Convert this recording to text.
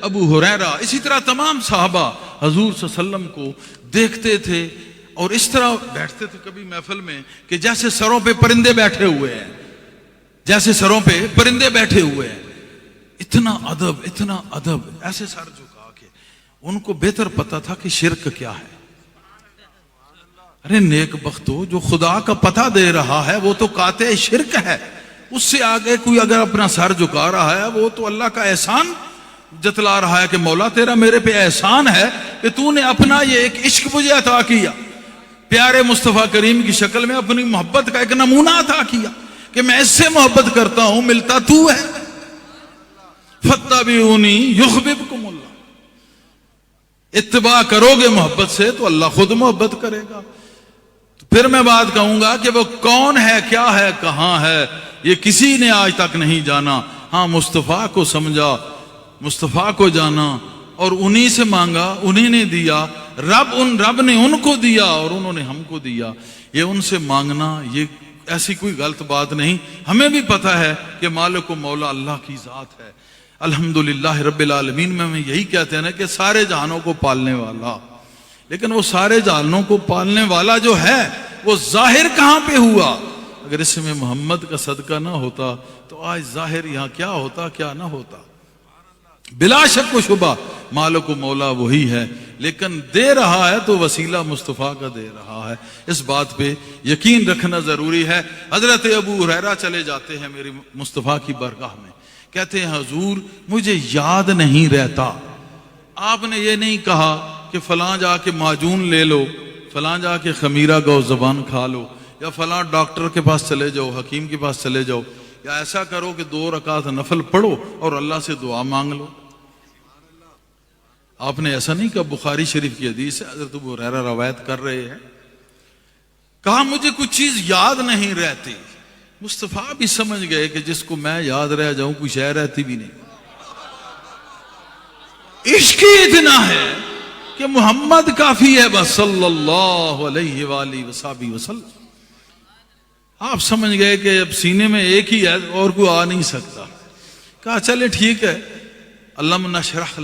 ابو ہریرہ، اسی طرح تمام صحابہ حضور صلی اللہ علیہ وسلم کو دیکھتے تھے اور اس طرح بیٹھتے تھے کبھی محفل میں کہ جیسے سروں پہ پرندے بیٹھے ہوئے ہیں، جیسے سروں پہ پرندے بیٹھے ہوئے ہیں. اتنا ادب، ایسے سر جھکا کے. ان کو بہتر پتا تھا کہ شرک کیا ہے. ارے نیک بختو، جو خدا کا پتہ دے رہا ہے وہ تو قاطع شرک ہے. اس سے آگے کوئی اگر اپنا سر جھکا رہا ہے وہ تو اللہ کا احسان جتلا رہا ہے کہ مولا تیرا میرے پہ احسان ہے کہ تو نے اپنا یہ ایک عشق مجھے عطا کیا، پیارے مصطفیٰ کریم کی شکل میں اپنی محبت کا ایک نمونہ عطا کیا کہ میں اس سے محبت کرتا ہوں، ملتا تو ہے. فاتبعونی یحببکم اللہ. اتباع کرو گے محبت سے تو اللہ خود محبت کرے گا. پھر میں بات کہوں گا کہ وہ کون ہے، کیا ہے، کہاں ہے، یہ کسی نے آج تک نہیں جانا. ہاں مصطفیٰ کو سمجھا، مصطفیٰ کو جانا اور انہی سے مانگا، انہی نے دیا. رب نے ان کو دیا اور انہوں نے ہم کو دیا. یہ ان سے مانگنا یہ ایسی کوئی غلط بات نہیں. ہمیں بھی پتہ ہے کہ مالک و مولا اللہ کی ذات ہے. الحمدللہ رب العالمین میں ہم یہی کہتے ہیں نا کہ سارے جہانوں کو پالنے والا. لیکن وہ سارے جہانوں کو پالنے والا جو ہے وہ ظاہر کہاں پہ ہوا؟ اگر اس میں محمد کا صدقہ نہ ہوتا تو آج ظاہر یہاں کیا ہوتا، کیا نہ ہوتا. بلا شک و شبہ مالک و مولا وہی ہے، لیکن دے رہا ہے تو وسیلہ مصطفیٰ کا دے رہا ہے. اس بات پہ یقین رکھنا ضروری ہے. حضرت ابو ہریرہ چلے جاتے ہیں میری مصطفیٰ کی بارگاہ میں، کہتے ہیں حضور مجھے یاد نہیں رہتا. آپ نے یہ نہیں کہا کہ فلاں جا کے معجون لے لو، فلاں جا کے خمیرہ گو زبان کھا لو، یا فلاں ڈاکٹر کے پاس چلے جاؤ، حکیم کے پاس چلے جاؤ، یا ایسا کرو کہ 2 رکعت نفل پڑھو اور اللہ سے دعا مانگ لو. آپ نے ایسا نہیں کہا. بخاری شریف کی حدیث ہے، حضرت ابو ہریرہ روایت کر رہے ہیں. کہا مجھے کچھ چیز یاد نہیں رہتی. مصطفیٰ بھی سمجھ گئے کہ جس کو میں یاد رہ جاؤں کوئی شے رہتی بھی نہیں. عشق ہی اتنا ہے کہ محمد کافی ہے بس صلی اللہ علیہ وآلہ وصحبہ وسلم. آپ سمجھ گئے کہ اب سینے میں ایک ہی ہے اور کوئی آ نہیں سکتا. کہا چلے ٹھیک ہے، علم نشرح